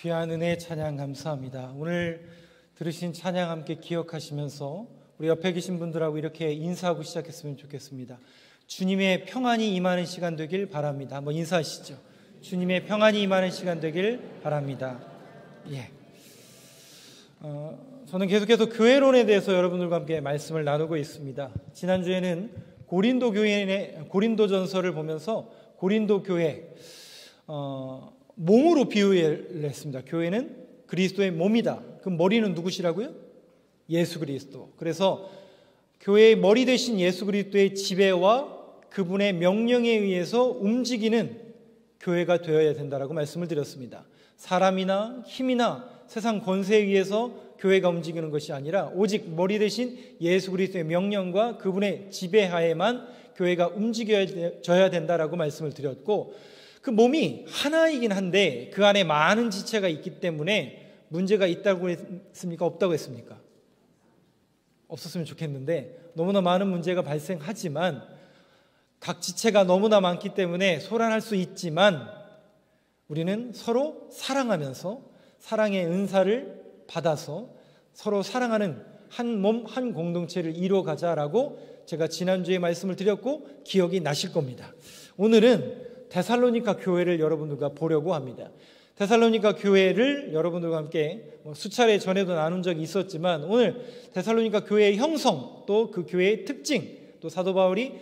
귀한 은혜 찬양 감사합니다. 오늘 들으신 찬양 함께 기억하시면서 우리 옆에 계신 분들하고 이렇게 인사하고 시작했으면 좋겠습니다. 주님의 평안이 임하는 시간 되길 바랍니다. 한번 인사하시죠. 주님의 평안이 임하는 시간 되길 바랍니다. 저는 계속해서 교회론에 대해서 여러분들과 함께 말씀을 나누고 있습니다. 지난주에는 고린도전서를 보면서 고린도 교회 몸으로 비유를 했습니다. 교회는 그리스도의 몸이다. 그럼 머리는 누구시라고요? 예수 그리스도. 그래서 교회의 머리 되신 예수 그리스도의 지배와 그분의 명령에 의해서 움직이는 교회가 되어야 된다라고 말씀을 드렸습니다. 사람이나 힘이나 세상 권세에 의해서 교회가 움직이는 것이 아니라 오직 머리 대신 예수 그리스도의 명령과 그분의 지배하에만 교회가 움직여져야 된다라고 말씀을 드렸고, 그 몸이 하나이긴 한데 그 안에 많은 지체가 있기 때문에 문제가 있다고 했습니까? 없다고 했습니까? 없었으면 좋겠는데 너무나 많은 문제가 발생하지만 각 지체가 너무나 많기 때문에 소란할 수 있지만 우리는 서로 사랑하면서 사랑의 은사를 받아서 서로 사랑하는 한 몸, 한 공동체를 이루어가자라고 제가 지난주에 말씀을 드렸고 기억이 나실 겁니다. 오늘은 데살로니가 교회를 여러분들과 보려고 합니다. 데살로니가 교회를 여러분들과 함께 수차례 전에도 나눈 적이 있었지만 오늘 데살로니가 교회의 형성, 또 그 교회의 특징, 또 사도 바울이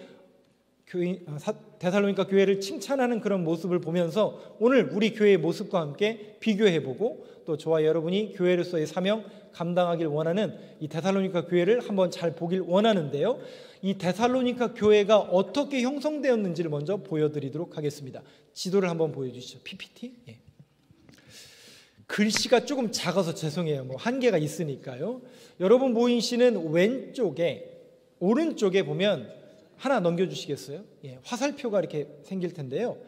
데살로니가 교회를 칭찬하는 그런 모습을 보면서 오늘 우리 교회의 모습과 함께 비교해보고 또 저와 여러분이 교회로서의 사명 감당하길 원하는 이 데살로니가 교회를 한번 잘 보길 원하는데요. 이 데살로니가 교회가 어떻게 형성되었는지를 먼저 보여드리도록 하겠습니다. 지도를 한번 보여주시죠. PPT. 글씨가 조금 작아서 죄송해요. 한계가 있으니까요. 여러분 보이시는 왼쪽에, 오른쪽에 보면 하나 넘겨주시겠어요? 화살표가 이렇게 생길 텐데요.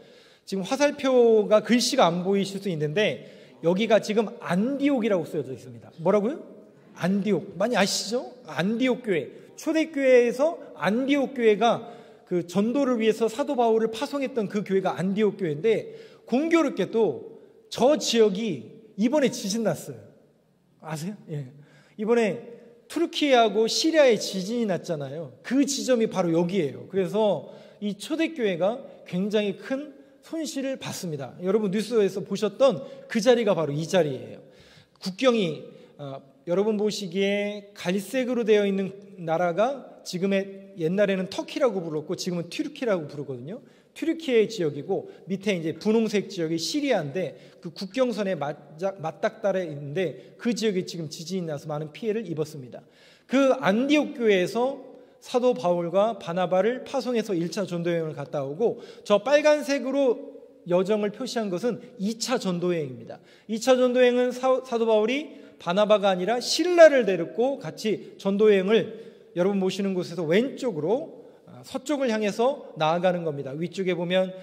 지금 화살표가 글씨가 안 보이실 수 있는데 여기가 지금 안디옥이라고 쓰여져 있습니다. 뭐라고요? 안디옥. 많이 아시죠? 안디옥 교회. 초대교회에서 안디옥 교회가 그 전도를 위해서 사도 바울을 파송했던 그 교회가 안디옥 교회인데 공교롭게도 저 지역이 이번에 지진 났어요. 아세요? 이번에 투르키예하고 시리아에 지진이 났잖아요. 그 지점이 바로 여기예요. 그래서 이 초대교회가 굉장히 큰 손실을 봤습니다. 여러분 뉴스에서 보셨던 그 자리가 바로 이 자리예요. 국경이 여러분 보시기에 갈색으로 되어 있는 나라가 지금의 옛날에는 터키라고 불렀고 지금은 튀르키라고 부르거든요. 튀르키의 지역이고 밑에 이제 분홍색 지역이 시리아인데 그 국경선에 맞닥달해 있는데 그 지역에 지금 지진이 나서 많은 피해를 입었습니다. 그 안디옥 교회에서 사도 바울과 바나바를 파송해서 1차 전도여행을 갔다 오고 저 빨간색으로 여정을 표시한 것은 2차 전도여행입니다. 2차 전도여행은 사도 바울이 바나바가 아니라 실라를 데리고 같이 전도여행을 여러분 보시는 곳에서 왼쪽으로 서쪽을 향해서 나아가는 겁니다. 위쪽에 보면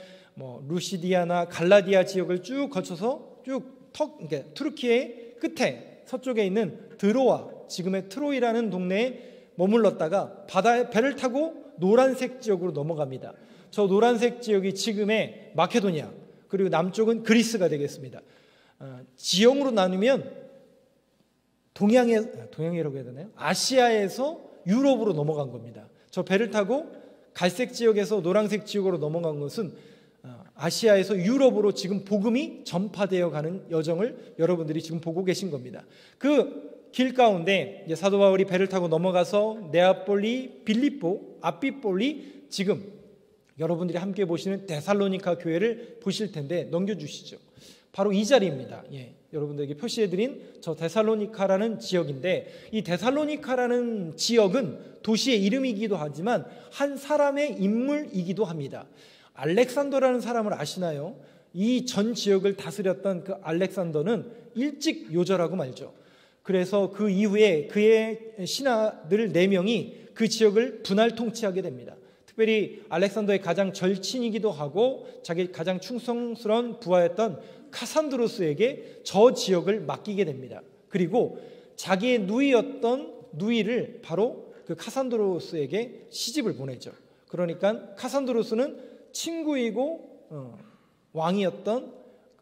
루시디아나 갈라디아 지역을 쭉 거쳐서 그러니까 투르키의 끝에 서쪽에 있는 드로아, 지금의 트로이라는 동네에 머물렀다가 바다에 배를 타고 노란색 지역으로 넘어갑니다. 저 노란색 지역이 지금의 마케도니아, 그리고 남쪽은 그리스가 되겠습니다. 지형으로 나누면 동양이라고 해야 되나요? 아시아에서 유럽으로 넘어간 겁니다. 저 배를 타고 갈색 지역에서 노란색 지역으로 넘어간 것은 아시아에서 유럽으로 지금 복음이 전파되어 가는 여정을 여러분들이 지금 보고 계신 겁니다. 그 길 가운데 사도 바울이 배를 타고 넘어가서 네아폴리, 빌립보, 아피폴리, 지금 여러분들이 함께 보시는 데살로니가 교회를 보실 텐데 넘겨주시죠. 바로 이 자리입니다. 여러분들에게 표시해드린 저 데살로니카라는 지역인데 이 데살로니카라는 지역은 도시의 이름이기도 하지만 한 사람의 인물이기도 합니다. 알렉산더라는 사람을 아시나요? 이 전 지역을 다스렸던 그 알렉산더는 일찍 요절하고 말죠. 그래서 그 이후에 그의 신하들 4명이 그 지역을 분할 통치하게 됩니다. 특별히 알렉산더의 가장 절친이기도 하고 자기 가장 충성스러운 부하였던 카산드로스에게 저 지역을 맡기게 됩니다. 그리고 자기의 누이를 바로 그 카산드로스에게 시집을 보내죠. 그러니까 카산드로스는 친구이고 왕이었던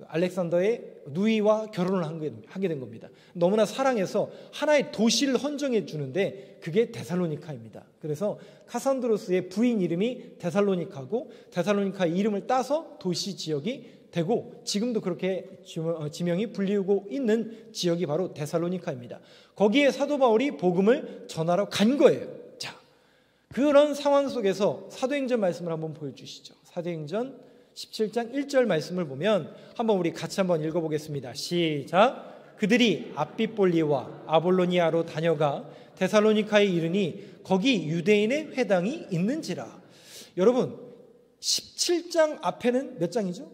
알렉산더의 누이와 결혼을 하게 된 겁니다. 너무나 사랑해서 하나의 도시를 헌정해 주는데 그게 데살로니카입니다. 그래서 카산드로스의 부인 이름이 데살로니카고 데살로니카의 이름을 따서 도시 지역이 되고 지금도 그렇게 지명이 불리우고 있는 지역이 바로 데살로니카입니다. 거기에 사도 바울이 복음을 전하러 간 거예요. 자, 그런 상황 속에서 사도행전 말씀을 한번 보여주시죠. 사도행전 17장 1절 말씀을 보면 한번 우리 같이 한번 읽어보겠습니다. 시작. 그들이 앞빗볼리와 아볼로니아로 다녀가 데살로니카에 이르니 거기 유대인의 회당이 있는지라. 여러분 17장 앞에는 몇 장이죠?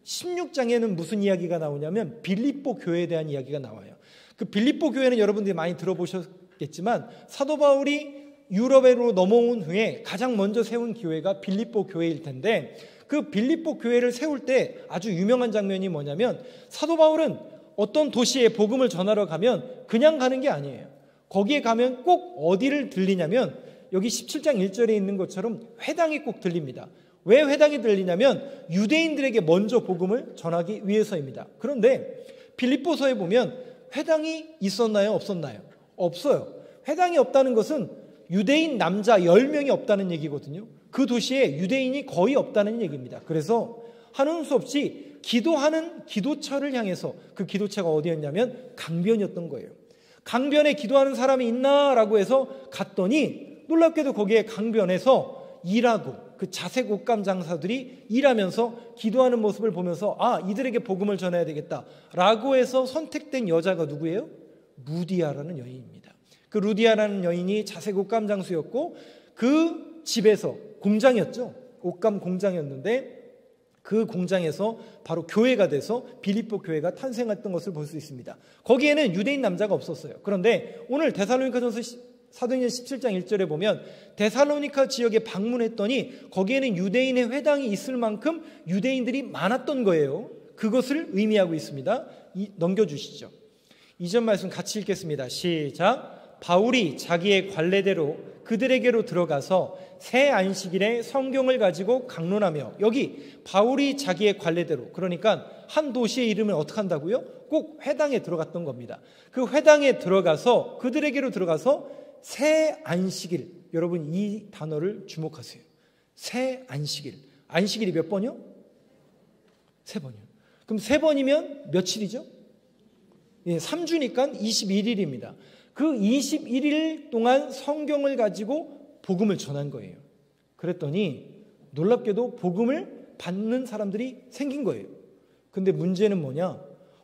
16장에는 무슨 이야기가 나오냐면 빌립보 교회에 대한 이야기가 나와요. 그 빌립보 교회는 여러분들이 많이 들어보셨겠지만 사도 바울이 유럽으로 넘어온 후에 가장 먼저 세운 교회가 빌립보 교회일 텐데 그 빌립보 교회를 세울 때 아주 유명한 장면이 뭐냐면 사도 바울은 어떤 도시에 복음을 전하러 가면 그냥 가는 게 아니에요. 거기에 가면 꼭 어디를 들리냐면 여기 17장 1절에 있는 것처럼 회당이 꼭 들립니다. 왜 회당이 들리냐면 유대인들에게 먼저 복음을 전하기 위해서입니다. 그런데 빌립보서에 보면 회당이 있었나요? 없었나요? 없어요. 회당이 없다는 것은 유대인 남자 10명이 없다는 얘기거든요. 그 도시에 유대인이 거의 없다는 얘기입니다. 그래서 하는 수 없이 기도하는 기도처를 향해서 그 기도처가 어디였냐면 강변이었던 거예요. 강변에 기도하는 사람이 있나라고 해서 갔더니 놀랍게도 거기에 강변에서 일하고 그 자색 옷감 장사들이 일하면서 기도하는 모습을 보면서 아, 이들에게 복음을 전해야 되겠다라고 해서 선택된 여자가 누구예요? 루디아라는 여인입니다. 그 루디아라는 여인이 자색 옷감 장수였고 그 집에서 공장이었죠. 옷감 공장이었는데 그 공장에서 바로 교회가 돼서 빌립보 교회가 탄생했던 것을 볼 수 있습니다. 거기에는 유대인 남자가 없었어요. 그런데 오늘 데살로니가전서 사도행전 17장 1절에 보면 데살로니카 지역에 방문했더니 거기에는 유대인의 회당이 있을 만큼 유대인들이 많았던 거예요. 그것을 의미하고 있습니다. 넘겨주시죠. 2절 말씀 같이 읽겠습니다. 시작. 바울이 자기의 관례대로 그들에게로 들어가서 새 안식일에 성경을 가지고 강론하며, 여기 바울이 자기의 관례대로, 그러니까 한 도시의 이름을 어떻게 한다고요? 꼭 회당에 들어갔던 겁니다. 그 회당에 들어가서 그들에게로 들어가서 새 안식일, 여러분 이 단어를 주목하세요. 새 안식일. 안식일이 몇 번이요? 3번이요. 그럼 3번이면 며칠이죠? 예, 3주니까 21일입니다. 그 21일 동안 성경을 가지고 복음을 전한 거예요. 그랬더니 놀랍게도 복음을 받는 사람들이 생긴 거예요. 근데 문제는 뭐냐?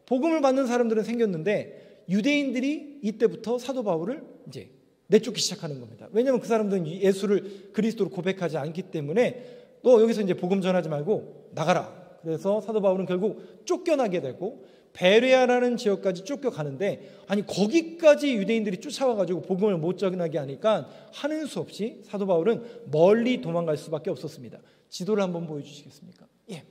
복음을 받는 사람들은 생겼는데 유대인들이 이때부터 사도 바울을 이제 내쫓기 시작하는 겁니다. 왜냐하면 그 사람들은 예수를 그리스도로 고백하지 않기 때문에 너 여기서 이제 복음 전하지 말고 나가라. 그래서 사도 바울은 결국 쫓겨나게 되고 베레아라는 지역까지 쫓겨가는데, 아니 거기까지 유대인들이 쫓아와가지고 복음을 못 전하게 하니까 하는 수 없이 사도 바울은 멀리 도망갈 수밖에 없었습니다. 지도를 한번 보여주시겠습니까? 예.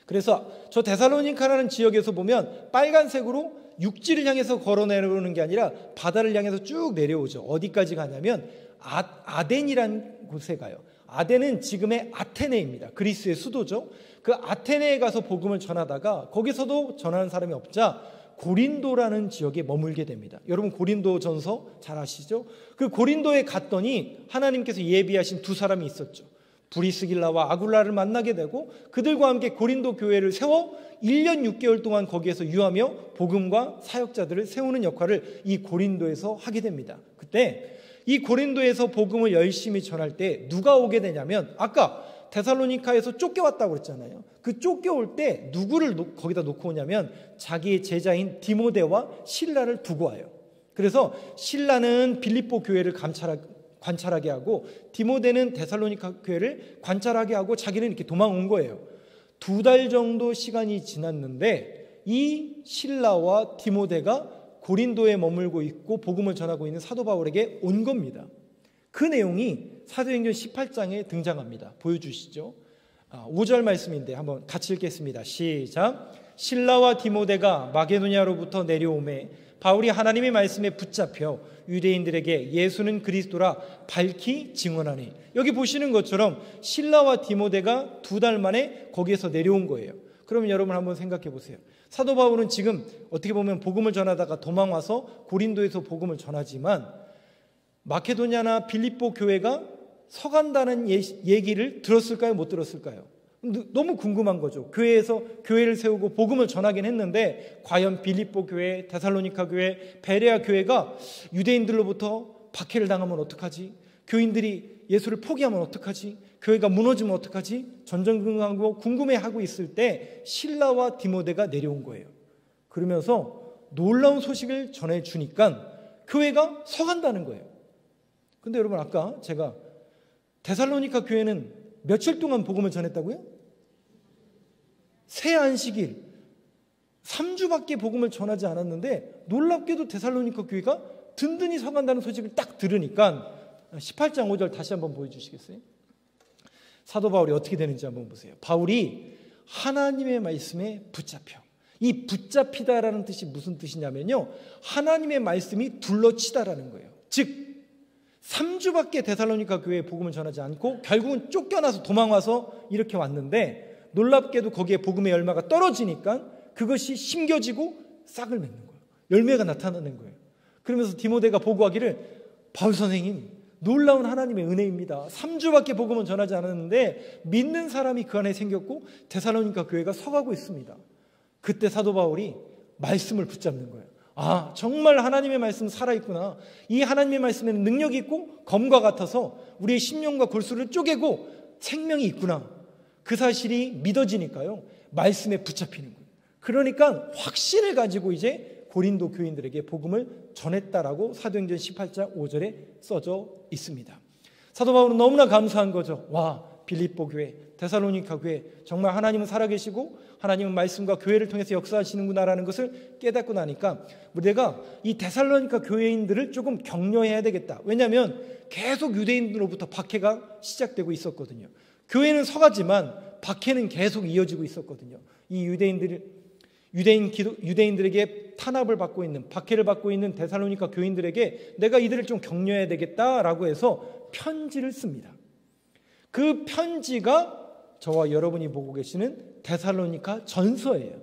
그래서 저 데살로니카라는 지역에서 보면 빨간색으로 육지를 향해서 걸어 내려오는 게 아니라 바다를 향해서 쭉 내려오죠. 어디까지 가냐면 아덴이라는 곳에 가요. 아덴은 지금의 아테네입니다. 그리스의 수도죠. 그 아테네에 가서 복음을 전하다가 거기서도 전하는 사람이 없자 고린도라는 지역에 머물게 됩니다. 여러분 고린도 전서 잘 아시죠? 그 고린도에 갔더니 하나님께서 예비하신 두 사람이 있었죠. 브리스길라와 아굴라를 만나게 되고 그들과 함께 고린도 교회를 세워 1년 6개월 동안 거기에서 유하며 복음과 사역자들을 세우는 역할을 이 고린도에서 하게 됩니다. 그때 이 고린도에서 복음을 열심히 전할 때 누가 오게 되냐면, 아까 데살로니카에서 쫓겨왔다고 그랬잖아요. 그 쫓겨올 때 누구를 거기다 놓고 오냐면 자기의 제자인 디모데와 실라를 두고 와요. 그래서 실라는 빌립보 교회를 관찰하게 하고 디모데는 데살로니카 교회를 관찰하게 하고 자기는 이렇게 도망온 거예요. 2달 정도 시간이 지났는데 이 실라와 디모데가 고린도에 머물고 있고 복음을 전하고 있는 사도 바울에게 온 겁니다. 그 내용이 사도행전 18장에 등장합니다. 보여주시죠. 5절 말씀인데 한번 같이 읽겠습니다. 시작. 실라와 디모데가 마게도냐로부터 내려오매 바울이 하나님의 말씀에 붙잡혀 유대인들에게 예수는 그리스도라 밝히 증언하니. 여기 보시는 것처럼 실라와 디모데가 2달 만에 거기에서 내려온 거예요. 그러면 여러분 한번 생각해 보세요. 사도 바울은 지금 어떻게 보면 복음을 전하다가 도망와서 고린도에서 복음을 전하지만 마케도냐나 빌립보 교회가 서간다는 얘기를 들었을까요? 못 들었을까요? 너무 궁금한 거죠. 교회에서 교회를 세우고 복음을 전하긴 했는데 과연 빌립보 교회, 데살로니가 교회, 베레아 교회가 유대인들로부터 박해를 당하면 어떡하지? 교인들이 예수를 포기하면 어떡하지? 교회가 무너지면 어떡하지? 전전긍긍하고 궁금해하고 있을 때 실라와 디모데가 내려온 거예요. 그러면서 놀라운 소식을 전해주니까 교회가 서간다는 거예요. 근데 여러분 아까 제가 데살로니가 교회는 며칠 동안 복음을 전했다고요? 새 안식일 3주밖에 복음을 전하지 않았는데 놀랍게도 데살로니가 교회가 든든히 서간다는 소식을 딱 들으니까 18장 5절 다시 한번 보여주시겠어요? 사도 바울이 어떻게 되는지 한번 보세요. 바울이 하나님의 말씀에 붙잡혀. 이 붙잡히다라는 뜻이 무슨 뜻이냐면요, 하나님의 말씀이 둘러치다라는 거예요. 즉 3주밖에 데살로니가 교회에 복음을 전하지 않고 결국은 쫓겨나서 도망와서 이렇게 왔는데 놀랍게도 거기에 복음의 열매가 떨어지니까 그것이 심겨지고 싹을 맺는 거예요. 열매가 나타나는 거예요. 그러면서 디모데가 보고하기를 바울 선생님 놀라운 하나님의 은혜입니다. 3주밖에 복음은 전하지 않았는데 믿는 사람이 그 안에 생겼고 데살로니가 교회가 서가고 있습니다. 그때 사도 바울이 말씀을 붙잡는 거예요. 아, 정말 하나님의 말씀은 살아있구나. 이 하나님의 말씀에는 능력이 있고 검과 같아서 우리의 심령과 골수를 쪼개고 생명이 있구나. 그 사실이 믿어지니까요, 말씀에 붙잡히는 거예요. 그러니까 확신을 가지고 이제 고린도 교인들에게 복음을 전했다라고 사도행전 18장 5절에 써져 있습니다. 사도 바울은 너무나 감사한 거죠. 와, 빌립보 교회, 데살로니가 교회, 정말 하나님은 살아계시고 하나님은 말씀과 교회를 통해서 역사하시는구나라는 것을 깨닫고 나니까 내가 이 데살로니가 교회인들을 조금 격려해야 되겠다. 왜냐하면 계속 유대인들로부터 박해가 시작되고 있었거든요. 교회는 서가지만 박해는 계속 이어지고 있었거든요. 이 유대인들에게 탄압을 받고 있는, 박해를 받고 있는 데살로니가 교인들에게 내가 이들을 좀 격려해야 되겠다라고 해서 편지를 씁니다. 그 편지가 저와 여러분이 보고 계시는 데살로니가 전서예요.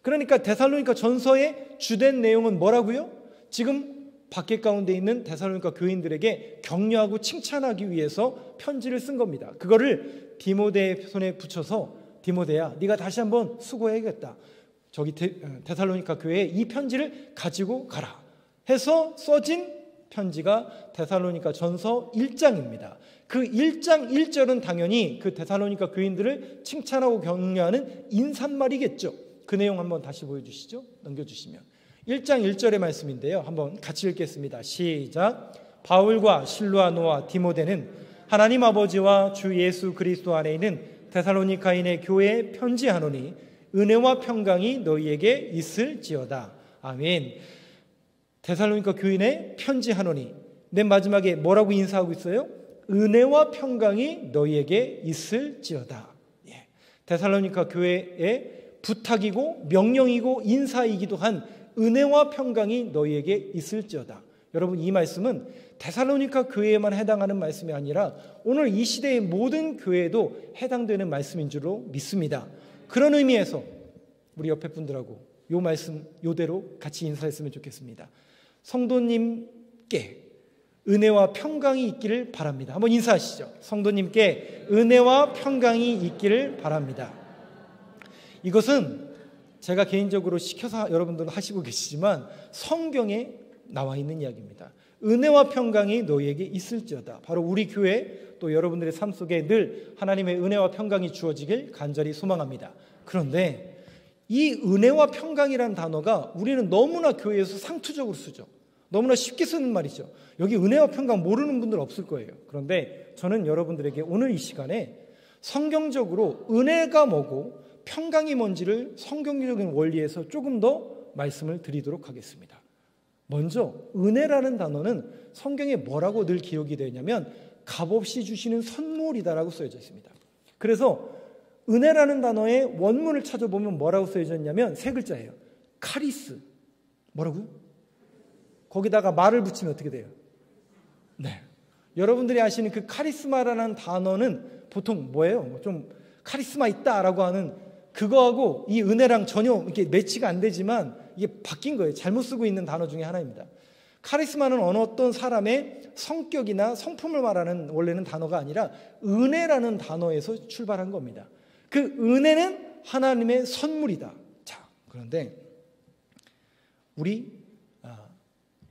그러니까 데살로니가 전서의 주된 내용은 뭐라고요? 지금 박해 가운데 있는 데살로니가 교인들에게 격려하고 칭찬하기 위해서 편지를 쓴 겁니다. 그거를 디모데의 손에 붙여서 디모데야, 네가 다시 한번 수고해야겠다. 저기 데살로니가 교회에 이 편지를 가지고 가라 해서 써진 편지가 데살로니가 전서 1장입니다. 그 1장 1절은 당연히 그 데살로니가 교인들을 칭찬하고 격려하는 인사말이겠죠. 그 내용 한번 다시 보여주시죠. 넘겨주시면 1장 1절의 말씀인데요, 한번 같이 읽겠습니다. 시작. 바울과 실루아노와 디모데는 하나님 아버지와 주 예수 그리스도 안에 있는 데살로니가인의 교회에 편지하노니 은혜와 평강이 너희에게 있을지어다. 아멘. 데살로니가 교인에 편지하노니, 맨 마지막에 뭐라고 인사하고 있어요? 은혜와 평강이 너희에게 있을지어다. 예. 데살로니가 교회의 부탁이고 명령이고 인사이기도 한 은혜와 평강이 너희에게 있을지어다. 여러분, 이 말씀은 데살로니가 교회에만 해당하는 말씀이 아니라 오늘 이 시대의 모든 교회에도 해당되는 말씀인 줄로 믿습니다. 그런 의미에서 우리 옆에 분들하고 요 말씀 요대로 같이 인사했으면 좋겠습니다. 성도님께 은혜와 평강이 있기를 바랍니다. 한번 인사하시죠. 성도님께 은혜와 평강이 있기를 바랍니다. 이것은 제가 개인적으로 시켜서 여러분들은 하시고 계시지만 성경에 나와 있는 이야기입니다. 은혜와 평강이 너희에게 있을지어다. 바로 우리 교회 또 여러분들의 삶 속에 늘 하나님의 은혜와 평강이 주어지길 간절히 소망합니다. 그런데 이 은혜와 평강이라는 단어가 우리는 너무나 교회에서 상투적으로 쓰죠. 너무나 쉽게 쓰는 말이죠. 여기 은혜와 평강 모르는 분들 없을 거예요. 그런데 저는 여러분들에게 오늘 이 시간에 성경적으로 은혜가 뭐고 평강이 뭔지를 성경적인 원리에서 조금 더 말씀을 드리도록 하겠습니다. 먼저 은혜라는 단어는 성경에 뭐라고 늘 기록이 되냐면 값없이 주시는 선물이다라고 써져 있습니다. 그래서 은혜라는 단어의 원문을 찾아보면 뭐라고 써져 있냐면 세 글자예요. 카리스. 뭐라고요? 거기다가 말을 붙이면 어떻게 돼요? 네. 여러분들이 아시는 그 카리스마라는 단어는 보통 뭐예요? 좀 카리스마 있다라고 하는 그거하고 이 은혜랑 전혀 이렇게 매치가 안 되지만 이게 바뀐 거예요. 잘못 쓰고 있는 단어 중에 하나입니다. 카리스마는 어떤 사람의 성격이나 성품을 말하는 원래는 단어가 아니라 은혜라는 단어에서 출발한 겁니다. 그 은혜는 하나님의 선물이다. 자, 그런데 우리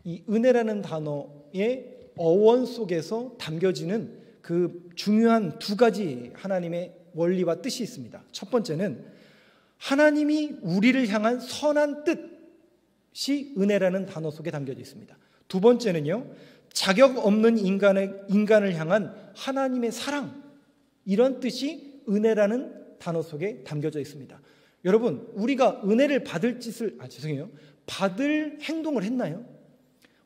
이 은혜라는 단어의 어원 속에서 담겨지는 그 중요한 두 가지 하나님의 원리와 뜻이 있습니다. 첫 번째는 하나님이 우리를 향한 선한 뜻이 은혜라는 단어 속에 담겨져 있습니다. 두 번째는요, 자격 없는 인간을 향한 하나님의 사랑, 이런 뜻이 은혜라는 단어 속에 담겨져 있습니다. 여러분, 우리가 은혜를 받을 받을 행동을 했나요?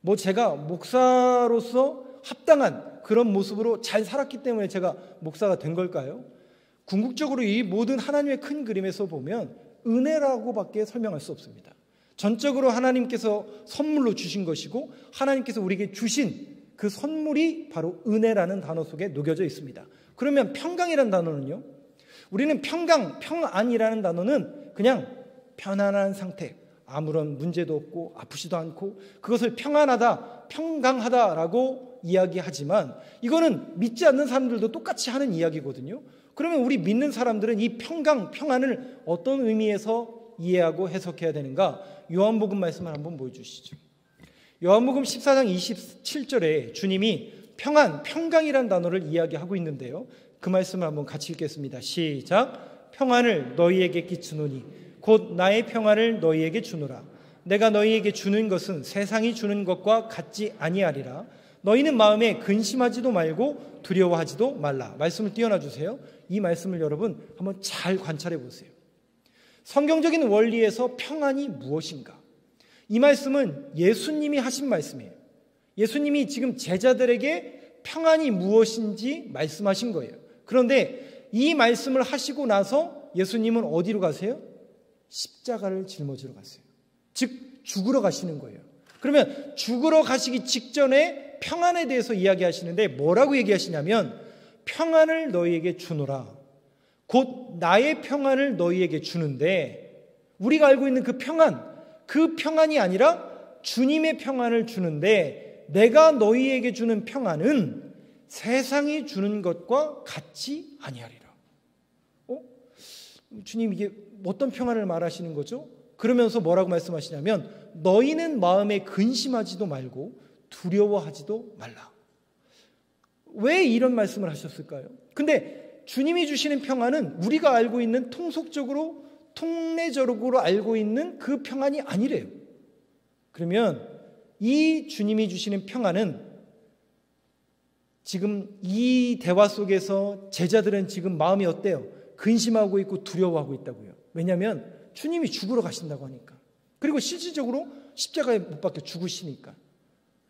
뭐 제가 목사로서 합당한 그런 모습으로 잘 살았기 때문에 제가 목사가 된 걸까요? 궁극적으로 이 모든 하나님의 큰 그림에서 보면 은혜라고밖에 설명할 수 없습니다. 전적으로 하나님께서 선물로 주신 것이고 하나님께서 우리에게 주신 그 선물이 바로 은혜라는 단어 속에 녹여져 있습니다. 그러면 평강이라는 단어는요? 우리는 평안이라는 단어는 그냥 편안한 상태, 아무런 문제도 없고 아프지도 않고 그것을 평안하다, 평강하다라고 이야기하지만 이거는 믿지 않는 사람들도 똑같이 하는 이야기거든요. 그러면 우리 믿는 사람들은 이 평안을 어떤 의미에서 이해하고 해석해야 되는가? 요한복음 말씀을 한번 보여주시죠. 요한복음 14장 27절에 주님이 평강이라는 단어를 이야기하고 있는데요. 그 말씀을 한번 같이 읽겠습니다. 시작. 평안을 너희에게 끼치노니 곧 나의 평안을 너희에게 주노라. 내가 너희에게 주는 것은 세상이 주는 것과 같지 아니하리라. 너희는 마음에 근심하지도 말고 두려워하지도 말라. 말씀을 띄워놔 주세요. 이 말씀을 여러분 한번 잘 관찰해 보세요. 성경적인 원리에서 평안이 무엇인가? 이 말씀은 예수님이 하신 말씀이에요. 예수님이 지금 제자들에게 평안이 무엇인지 말씀하신 거예요. 그런데 이 말씀을 하시고 나서 예수님은 어디로 가세요? 십자가를 짊어지러 갔어요. 즉 죽으러 가시는 거예요. 그러면 죽으러 가시기 직전에 평안에 대해서 이야기하시는데 뭐라고 얘기하시냐면 평안을 너희에게 주노라. 곧 나의 평안을 너희에게 주는데 우리가 알고 있는 그 평안이 아니라 주님의 평안을 주는데 내가 너희에게 주는 평안은 세상이 주는 것과 같지 아니하리라. 주님 이게 어떤 평안을 말하시는 거죠? 그러면서 뭐라고 말씀하시냐면 너희는 마음에 근심하지도 말고 두려워하지도 말라. 왜 이런 말씀을 하셨을까요? 근데 주님이 주시는 평안은 우리가 알고 있는 통례적으로 알고 있는 그 평안이 아니래요. 그러면 이 주님이 주시는 평안은 지금 이 대화 속에서 제자들은 지금 마음이 어때요? 근심하고 있고 두려워하고 있다고요. 왜냐하면 주님이 죽으러 가신다고 하니까. 그리고 실질적으로 십자가에 못 박혀 죽으시니까.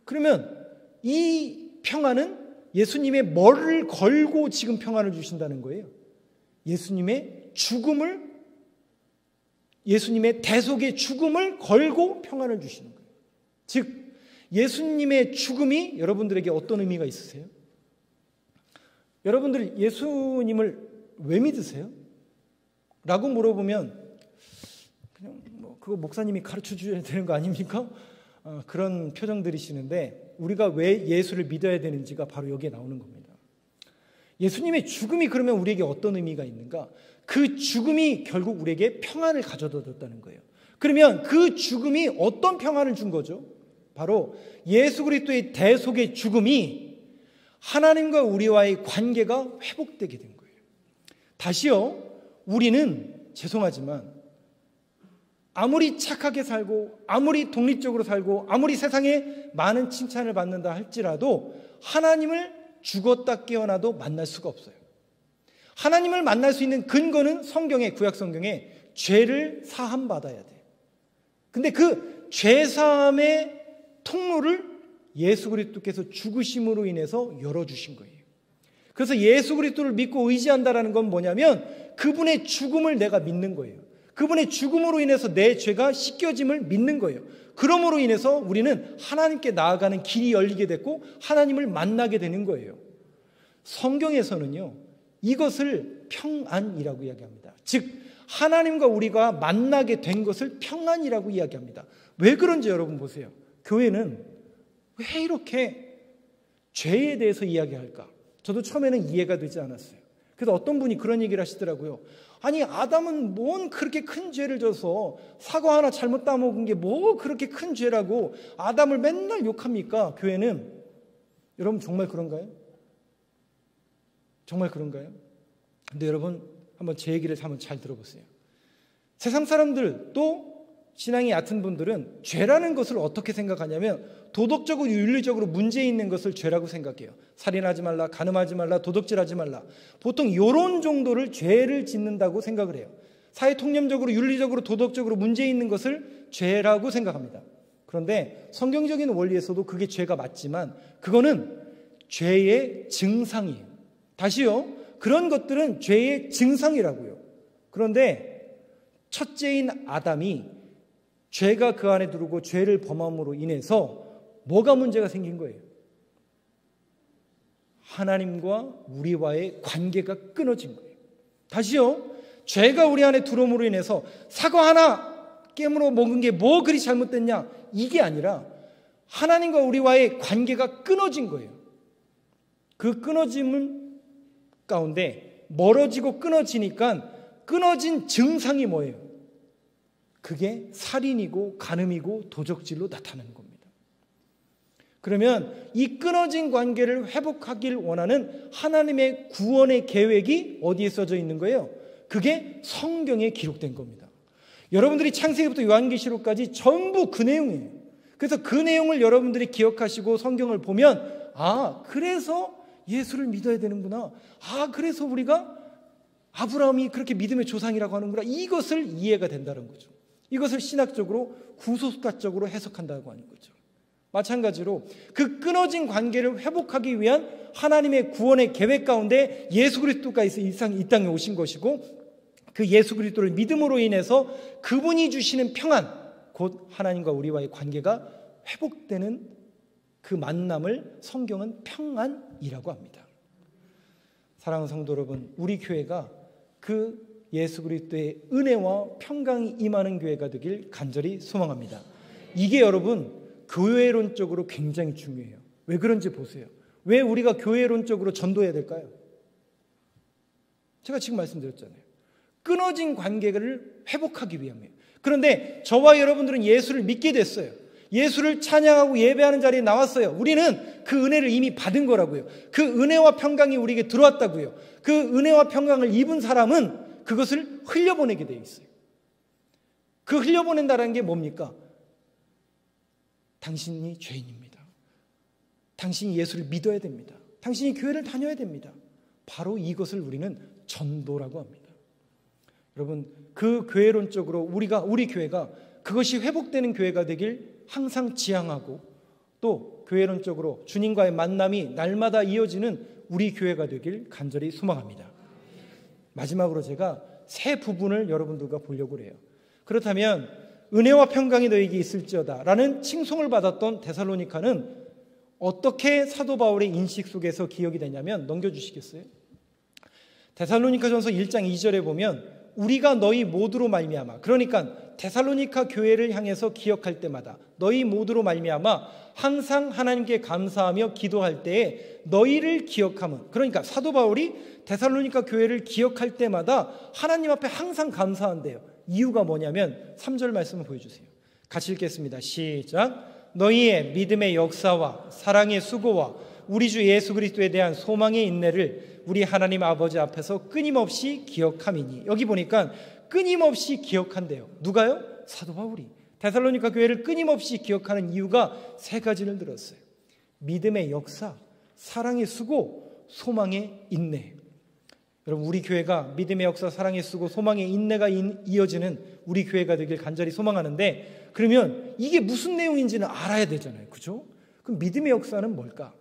그러면 이 평안은 예수님의 뭐를 걸고 지금 평안을 주신다는 거예요. 예수님의 대속의 죽음을 걸고 평안을 주시는 거예요. 즉 예수님의 죽음이 여러분들에게 어떤 의미가 있으세요? 여러분들 예수님을 왜 믿으세요? 라고 물어보면 그냥 그거 목사님이 가르쳐 주셔야 되는 거 아닙니까? 그런 표정들이시는데 우리가 왜 예수를 믿어야 되는지가 바로 여기에 나오는 겁니다. 예수님의 죽음이 그러면 우리에게 어떤 의미가 있는가? 그 죽음이 결국 우리에게 평안을 가져다 줬다는 거예요. 그러면 그 죽음이 어떤 평안을 준 거죠? 바로 예수 그리스도의 대속의 죽음이 하나님과 우리와의 관계가 회복되게 된 거예요. 다시요, 우리는 죄송하지만 아무리 착하게 살고 아무리 독립적으로 살고 아무리 세상에 많은 칭찬을 받는다 할지라도 하나님을 죽었다 깨어나도 만날 수가 없어요. 하나님을 만날 수 있는 근거는 구약 성경에 죄를 사함받아야 돼. 근데 그 죄사함의 통로를 예수 그리스도께서 죽으심으로 인해서 열어주신 거예요. 그래서 예수 그리스도를 믿고 의지한다는 건 뭐냐면 그분의 죽음을 내가 믿는 거예요. 그분의 죽음으로 인해서 내 죄가 씻겨짐을 믿는 거예요. 그러므로 인해서 우리는 하나님께 나아가는 길이 열리게 됐고 하나님을 만나게 되는 거예요. 성경에서는요, 이것을 평안이라고 이야기합니다. 즉 하나님과 우리가 만나게 된 것을 평안이라고 이야기합니다. 왜 그런지 여러분 보세요. 교회는 왜 이렇게 죄에 대해서 이야기할까? 저도 처음에는 이해가 되지 않았어요. 그래서 어떤 분이 그런 얘기를 하시더라고요. 아니, 아담은 뭔 그렇게 큰 죄를 져서 사과 하나 잘못 따먹은 게 뭐 그렇게 큰 죄라고 아담을 맨날 욕합니까? 교회는. 여러분 정말 그런가요? 정말 그런가요? 근데 여러분 한번 제 얘기를 한번 잘 들어보세요. 세상 사람들 또 신앙이 얕은 분들은 죄라는 것을 어떻게 생각하냐면 도덕적으로 윤리적으로 문제 있는 것을 죄라고 생각해요. 살인하지 말라, 간음하지 말라, 도둑질하지 말라. 보통 이런 정도를 죄를 짓는다고 생각을 해요. 사회 통념적으로 윤리적으로 도덕적으로 문제 있는 것을 죄라고 생각합니다. 그런데 성경적인 원리에서도 그게 죄가 맞지만 그거는 죄의 증상이에요. 다시요. 그런 것들은 죄의 증상이라고요. 그런데 첫째인 아담이 죄가 그 안에 들어오고 죄를 범함으로 인해서 뭐가 문제가 생긴 거예요? 하나님과 우리와의 관계가 끊어진 거예요. 다시요. 죄가 우리 안에 들어옴으로 인해서 사과 하나 깨물어 먹은 게 뭐 그리 잘못됐냐? 이게 아니라 하나님과 우리와의 관계가 끊어진 거예요. 그 끊어짐을 가운데 멀어지고 끊어지니까 끊어진 증상이 뭐예요? 그게 살인이고 간음이고 도적질로 나타나는 겁니다. 그러면 이 끊어진 관계를 회복하길 원하는 하나님의 구원의 계획이 어디에 써져 있는 거예요? 그게 성경에 기록된 겁니다. 여러분들이 창세기부터 요한계시록까지 전부 그 내용이에요. 그래서 그 내용을 여러분들이 기억하시고 성경을 보면 아, 그래서 예수를 믿어야 되는구나. 아, 그래서 우리가 아브라함이 그렇게 믿음의 조상이라고 하는구나. 이것을 이해가 된다는 거죠. 이것을 신학적으로 구속가적으로 해석한다고 하는 거죠. 마찬가지로 그 끊어진 관계를 회복하기 위한 하나님의 구원의 계획 가운데 예수 그리스도가 이 땅에 오신 것이고 그 예수 그리스도를 믿음으로 인해서 그분이 주시는 평안, 곧 하나님과 우리와의 관계가 회복되는 그 만남을 성경은 평안이라고 합니다. 사랑하는 성도 여러분, 우리 교회가 그 예수 그리스도의 은혜와 평강이 임하는 교회가 되길 간절히 소망합니다. 이게 여러분 교회론적으로 굉장히 중요해요. 왜 그런지 보세요. 왜 우리가 교회론적으로 전도해야 될까요? 제가 지금 말씀드렸잖아요. 끊어진 관계를 회복하기 위함이에요. 그런데 저와 여러분들은 예수를 믿게 됐어요. 예수를 찬양하고 예배하는 자리에 나왔어요. 우리는 그 은혜를 이미 받은 거라고요. 그 은혜와 평강이 우리에게 들어왔다고요. 그 은혜와 평강을 입은 사람은 그것을 흘려보내게 되어 있어요. 그 흘려보낸다는 게 뭡니까? 당신이 죄인입니다. 당신이 예수를 믿어야 됩니다. 당신이 교회를 다녀야 됩니다. 바로 이것을 우리는 전도라고 합니다. 여러분, 그 교회론적으로 우리 교회가 그것이 회복되는 교회가 되길 항상 지향하고 또 교회론적으로 주님과의 만남이 날마다 이어지는 우리 교회가 되길 간절히 소망합니다. 마지막으로 제가 세 부분을 여러분들과 보려고 해요. 그렇다면 은혜와 평강이 너에게 있을지어다 라는 칭송을 받았던 데살로니가는 어떻게 사도 바울의 인식 속에서 기억이 되냐면 넘겨주시겠어요? 데살로니가전서 1장 2절에 보면 우리가 너희 모두로 말미암아, 그러니까 데살로니가 교회를 향해서 기억할 때마다 너희 모두로 말미암아 항상 하나님께 감사하며 기도할 때에 너희를 기억함은, 그러니까 사도 바울이 데살로니가 교회를 기억할 때마다 하나님 앞에 항상 감사한대요. 이유가 뭐냐면 3절 말씀을 보여주세요. 같이 읽겠습니다. 시작. 너희의 믿음의 역사와 사랑의 수고와 우리 주 예수 그리스도에 대한 소망의 인내를 우리 하나님 아버지 앞에서 끊임없이 기억함이니. 여기 보니까 끊임없이 기억한대요. 누가요? 사도 바울이. 데살로니가 교회를 끊임없이 기억하는 이유가 세 가지를 들었어요. 믿음의 역사, 사랑의 수고, 소망의 인내. 여러분, 우리 교회가 믿음의 역사, 사랑의 수고, 소망의 인내가 이어지는 우리 교회가 되길 간절히 소망하는데, 그러면 이게 무슨 내용인지는 알아야 되잖아요. 그죠? 그럼 믿음의 역사는 뭘까?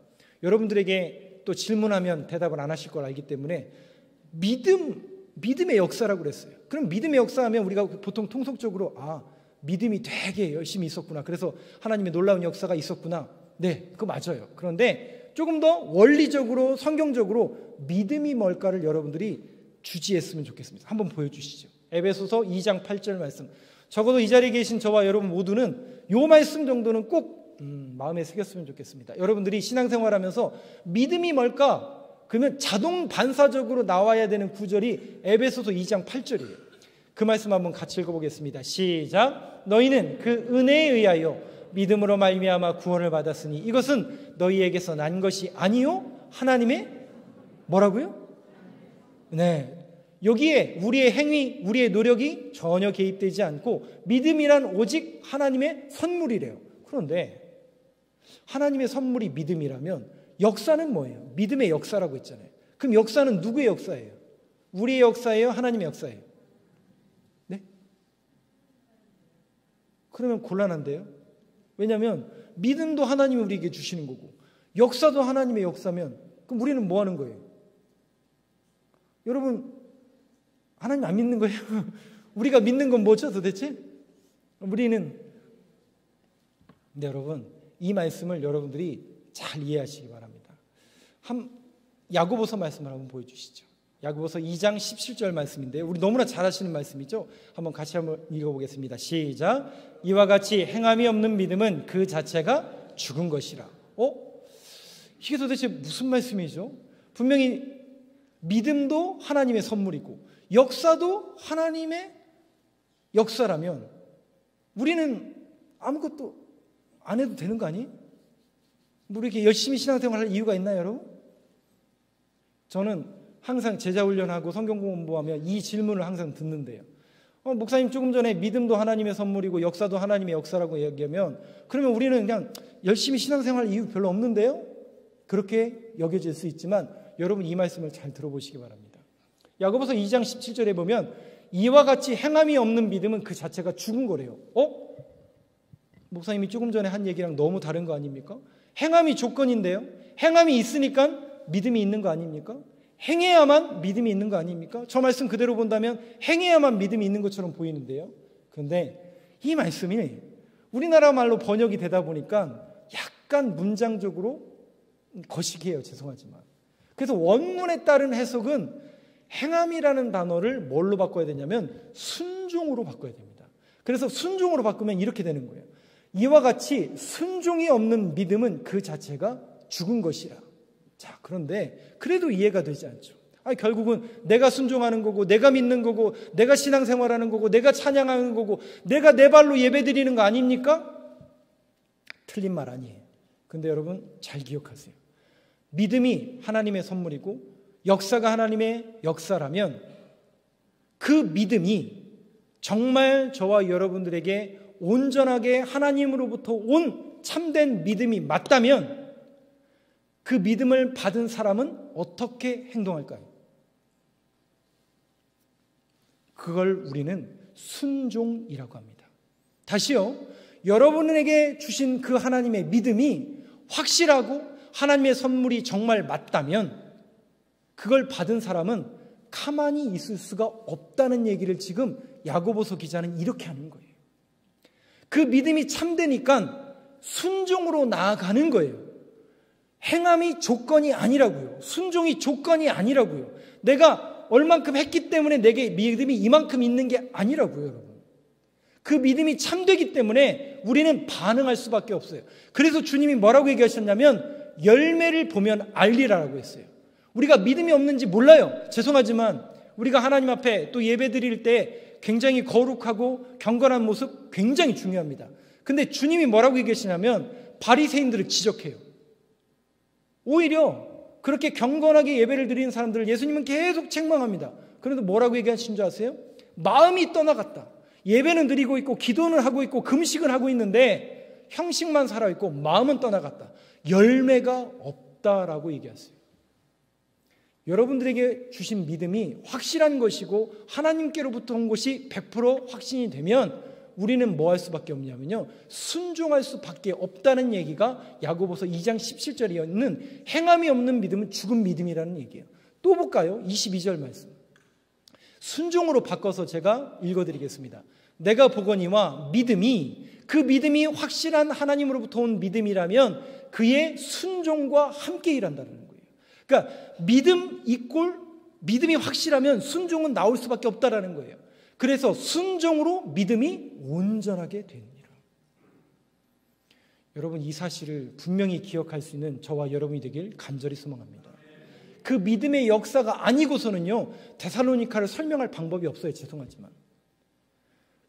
여러분들에게 또 질문하면 대답을 안 하실 걸 알기 때문에 믿음의 역사라고 그랬어요. 그럼 믿음의 역사하면 우리가 보통 통속적으로 믿음이 되게 열심히 있었구나. 그래서 하나님의 놀라운 역사가 있었구나. 네, 그거 맞아요. 그런데 조금 더 원리적으로 성경적으로 믿음이 뭘까를 여러분들이 주지했으면 좋겠습니다. 한번 보여주시죠. 에베소서 2장 8절 말씀. 적어도 이 자리에 계신 저와 여러분 모두는 이 말씀 정도는 꼭 마음에 새겼으면 좋겠습니다. 여러분들이 신앙생활하면서 믿음이 뭘까? 그러면 자동 반사적으로 나와야 되는 구절이 에베소서 2장 8절이에요. 그 말씀 한번 같이 읽어보겠습니다. 시작. 너희는 그 은혜에 의하여 믿음으로 말미암아 구원을 받았으니 이것은 너희에게서 난 것이 아니요 하나님의 뭐라고요? 네, 여기에 우리의 행위, 우리의 노력이 전혀 개입되지 않고 믿음이란 오직 하나님의 선물이래요. 그런데 하나님의 선물이 믿음이라면 역사는 뭐예요? 믿음의 역사라고 했잖아요. 그럼 역사는 누구의 역사예요? 우리의 역사예요? 하나님의 역사예요? 네? 그러면 곤란한데요? 왜냐하면 믿음도 하나님이 우리에게 주시는 거고 역사도 하나님의 역사면 그럼 우리는 뭐 하는 거예요? 여러분 하나님 안 믿는 거예요? 우리가 믿는 건 뭐죠 도대체? 우리는 근데 여러분 이 말씀을 여러분들이 잘 이해하시기 바랍니다. 야고보서 말씀을 한번 보여주시죠. 야고보서 2장 17절 말씀인데요. 우리 너무나 잘 아시는 말씀이죠. 한번 같이 한번 읽어보겠습니다. 시작. 이와 같이 행함이 없는 믿음은 그 자체가 죽은 것이라. 이게 도대체 무슨 말씀이죠? 분명히 믿음도 하나님의 선물이고 역사도 하나님의 역사라면 우리는 아무것도 안 해도 되는 거 아니에요? 우리 이렇게 열심히 신앙생활할 이유가 있나요, 여러분? 저는 항상 제자훈련하고 성경 공부하면 이 질문을 항상 듣는데요. 목사님 조금 전에 믿음도 하나님의 선물이고 역사도 하나님의 역사라고 얘기하면 그러면 우리는 그냥 열심히 신앙생활할 이유 별로 없는데요? 그렇게 여겨질 수 있지만 여러분 이 말씀을 잘 들어보시기 바랍니다. 야고보서 2장 17절에 보면 이와 같이 행함이 없는 믿음은 그 자체가 죽은 거래요. 목사님이 조금 전에 한 얘기랑 너무 다른 거 아닙니까? 행함이 조건인데요. 행함이 있으니까 믿음이 있는 거 아닙니까? 행해야만 믿음이 있는 거 아닙니까? 저 말씀 그대로 본다면 행해야만 믿음이 있는 것처럼 보이는데요. 그런데 이 말씀이 우리나라 말로 번역이 되다 보니까 약간 문장적으로 거시기해요. 죄송하지만. 그래서 원문에 따른 해석은 행함이라는 단어를 뭘로 바꿔야 되냐면 순종으로 바꿔야 됩니다. 그래서 순종으로 바꾸면 이렇게 되는 거예요. 이와 같이 순종이 없는 믿음은 그 자체가 죽은 것이라. 자, 그런데 그래도 이해가 되지 않죠. 결국은 내가 순종하는 거고 내가 믿는 거고 내가 신앙생활하는 거고 내가 찬양하는 거고 내가 내 발로 예배드리는 거 아닙니까? 틀린 말 아니에요. 근데 여러분 잘 기억하세요. 믿음이 하나님의 선물이고 역사가 하나님의 역사라면 그 믿음이 정말 저와 여러분들에게 온전하게 하나님으로부터 온 참된 믿음이 맞다면 그 믿음을 받은 사람은 어떻게 행동할까요? 그걸 우리는 순종이라고 합니다. 다시요. 여러분에게 주신 그 하나님의 믿음이 확실하고 하나님의 선물이 정말 맞다면 그걸 받은 사람은 가만히 있을 수가 없다는 얘기를 지금 야고보서 기자는 이렇게 하는 거예요. 그 믿음이 참되니까 순종으로 나아가는 거예요. 행함이 조건이 아니라고요. 순종이 조건이 아니라고요. 내가 얼만큼 했기 때문에 내게 믿음이 이만큼 있는 게 아니라고요, 여러분. 그 믿음이 참되기 때문에 우리는 반응할 수밖에 없어요. 그래서 주님이 뭐라고 얘기하셨냐면 열매를 보면 알리라라고 했어요. 우리가 믿음이 없는지 몰라요. 죄송하지만 우리가 하나님 앞에 또 예배 드릴 때 굉장히 거룩하고 경건한 모습 굉장히 중요합니다. 근데 주님이 뭐라고 얘기하시냐면 바리새인들을 지적해요. 오히려 그렇게 경건하게 예배를 드리는 사람들을 예수님은 계속 책망합니다. 그런데 뭐라고 얘기하신 줄 아세요? 마음이 떠나갔다. 예배는 드리고 있고 기도는 하고 있고 금식은 하고 있는데 형식만 살아있고 마음은 떠나갔다. 열매가 없다라고 얘기하세요. 여러분들에게 주신 믿음이 확실한 것이고 하나님께로부터 온 것이 100% 확신이 되면 우리는 뭐 할 수밖에 없냐면요, 순종할 수밖에 없다는 얘기가 야고보서 2장 17절에 있는 행함이 없는 믿음은 죽은 믿음이라는 얘기예요. 또 볼까요? 22절 말씀. 순종으로 바꿔서 제가 읽어드리겠습니다. 내가 보거니와 믿음이, 그 믿음이 확실한 하나님으로부터 온 믿음이라면 그의 순종과 함께 일한다는 거예요. 그러니까 믿음 이꼴 믿음이 확실하면 순종은 나올 수밖에 없다라는 거예요. 그래서 순종으로 믿음이 온전하게 되느니라. 여러분, 이 사실을 분명히 기억할 수 있는 저와 여러분이 되길 간절히 소망합니다. 그 믿음의 역사가 아니고서는요, 데살로니카를 설명할 방법이 없어요. 죄송하지만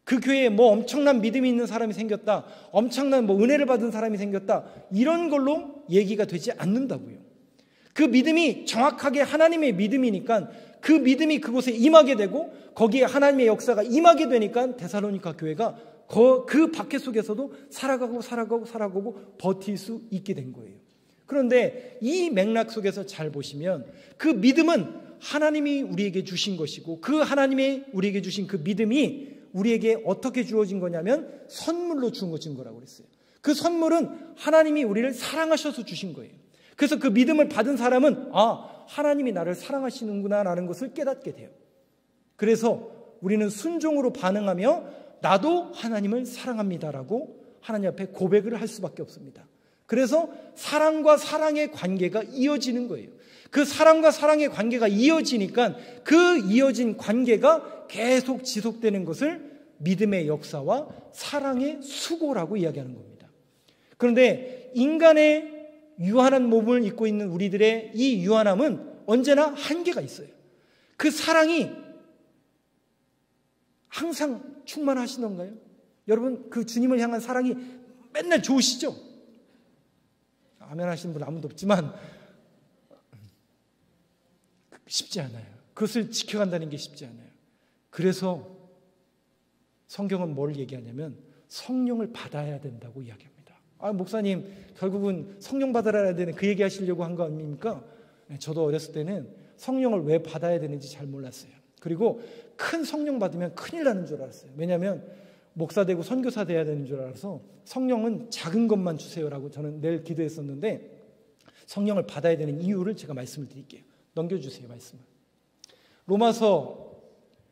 그 교회에 뭐 엄청난 믿음이 있는 사람이 생겼다, 엄청난 뭐 은혜를 받은 사람이 생겼다, 이런 걸로 얘기가 되지 않는다고요. 그 믿음이 정확하게 하나님의 믿음이니까 그 믿음이 그곳에 임하게 되고 거기에 하나님의 역사가 임하게 되니까 데살로니카 교회가 그 박해 속에서도 살아가고 버틸 수 있게 된 거예요. 그런데 이 맥락 속에서 잘 보시면 그 믿음은 하나님이 우리에게 주신 것이고, 그 하나님이 우리에게 주신 그 믿음이 우리에게 어떻게 주어진 거냐면 선물로 주어진 거라고 그랬어요. 그 선물은 하나님이 우리를 사랑하셔서 주신 거예요. 그래서 그 믿음을 받은 사람은 하나님이 나를 사랑하시는구나 라는 것을 깨닫게 돼요. 그래서 우리는 순종으로 반응하며 나도 하나님을 사랑합니다라고 하나님 앞에 고백을 할 수밖에 없습니다. 그래서 사랑과 사랑의 관계가 이어지는 거예요. 그 사랑과 사랑의 관계가 이어지니까 그 이어진 관계가 계속 지속되는 것을 믿음의 역사와 사랑의 수고라고 이야기하는 겁니다. 그런데 인간의 유한한 몸을 입고 있는 우리들의 이 유한함은 언제나 한계가 있어요. 그 사랑이 항상 충만하시던가요? 여러분, 그 주님을 향한 사랑이 맨날 좋으시죠? 아멘 하시는 분 아무도 없지만 쉽지 않아요. 그것을 지켜간다는 게 쉽지 않아요. 그래서 성경은 뭘 얘기하냐면 성령을 받아야 된다고 이야기합니다. 목사님, 결국은 성령 받아야 되는 그 얘기 하시려고 한 거 아닙니까? 저도 어렸을 때는 성령을 왜 받아야 되는지 잘 몰랐어요. 그리고 큰 성령 받으면 큰일 나는 줄 알았어요. 왜냐하면 목사 되고 선교사 돼야 되는 줄 알아서 성령은 작은 것만 주세요라고 저는 늘 기도했었는데, 성령을 받아야 되는 이유를 제가 말씀을 드릴게요. 넘겨주세요, 말씀을. 로마서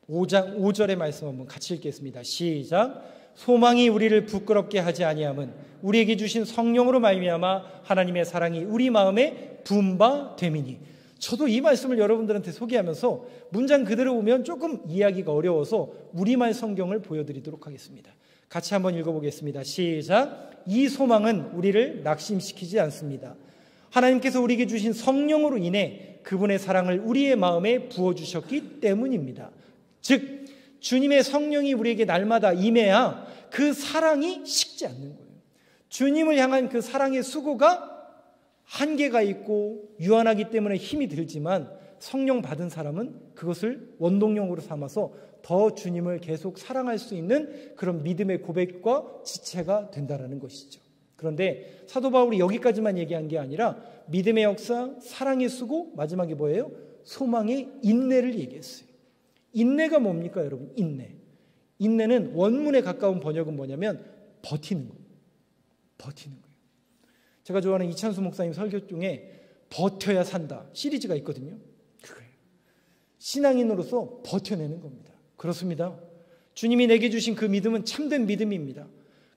5장 5절의 말씀 한번 같이 읽겠습니다. 시작. 소망이 우리를 부끄럽게 하지 아니함은 우리에게 주신 성령으로 말미암아 하나님의 사랑이 우리 마음에 부은 바 됨이니. 저도 이 말씀을 여러분들한테 소개하면서 문장 그대로 보면 조금 이해하기가 어려워서 우리말 성경을 보여드리도록 하겠습니다. 같이 한번 읽어보겠습니다. 시작. 이 소망은 우리를 낙심시키지 않습니다. 하나님께서 우리에게 주신 성령으로 인해 그분의 사랑을 우리의 마음에 부어주셨기 때문입니다. 즉 주님의 성령이 우리에게 날마다 임해야 그 사랑이 식지 않는 거예요. 주님을 향한 그 사랑의 수고가 한계가 있고 유한하기 때문에 힘이 들지만, 성령 받은 사람은 그것을 원동력으로 삼아서 더 주님을 계속 사랑할 수 있는 그런 믿음의 고백과 지체가 된다는 것이죠. 그런데 사도 바울이 여기까지만 얘기한 게 아니라 믿음의 역사, 사랑의 수고, 마지막에 뭐예요? 소망의 인내를 얘기했어요. 인내가 뭡니까, 여러분? 인내는 원문에 가까운 번역은 뭐냐면 버티는 거예요. 버티는 거예요. 제가 좋아하는 이찬수 목사님 설교 중에 버텨야 산다 시리즈가 있거든요. 그거예요. 신앙인으로서 버텨내는 겁니다. 그렇습니다. 주님이 내게 주신 그 믿음은 참된 믿음입니다.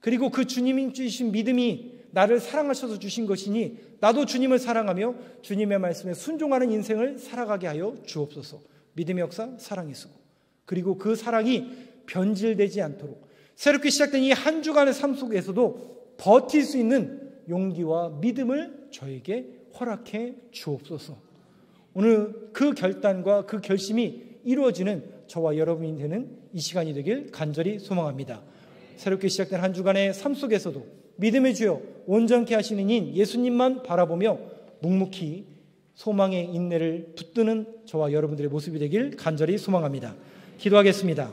그리고 그 주님이 주신 믿음이 나를 사랑하셔서 주신 것이니 나도 주님을 사랑하며 주님의 말씀에 순종하는 인생을 살아가게 하여 주옵소서. 믿음의 역사, 사랑의 수고. 그리고 그 사랑이 변질되지 않도록 새롭게 시작된 이 한 주간의 삶 속에서도 버틸 수 있는 용기와 믿음을 저에게 허락해 주옵소서. 오늘 그 결단과 그 결심이 이루어지는 저와 여러분이 되는 이 시간이 되길 간절히 소망합니다. 새롭게 시작된 한 주간의 삶 속에서도 믿음의 주여 온전케 하시는 인 예수님만 바라보며 묵묵히 소망의 인내를 붙드는 저와 여러분들의 모습이 되길 간절히 소망합니다. 기도하겠습니다.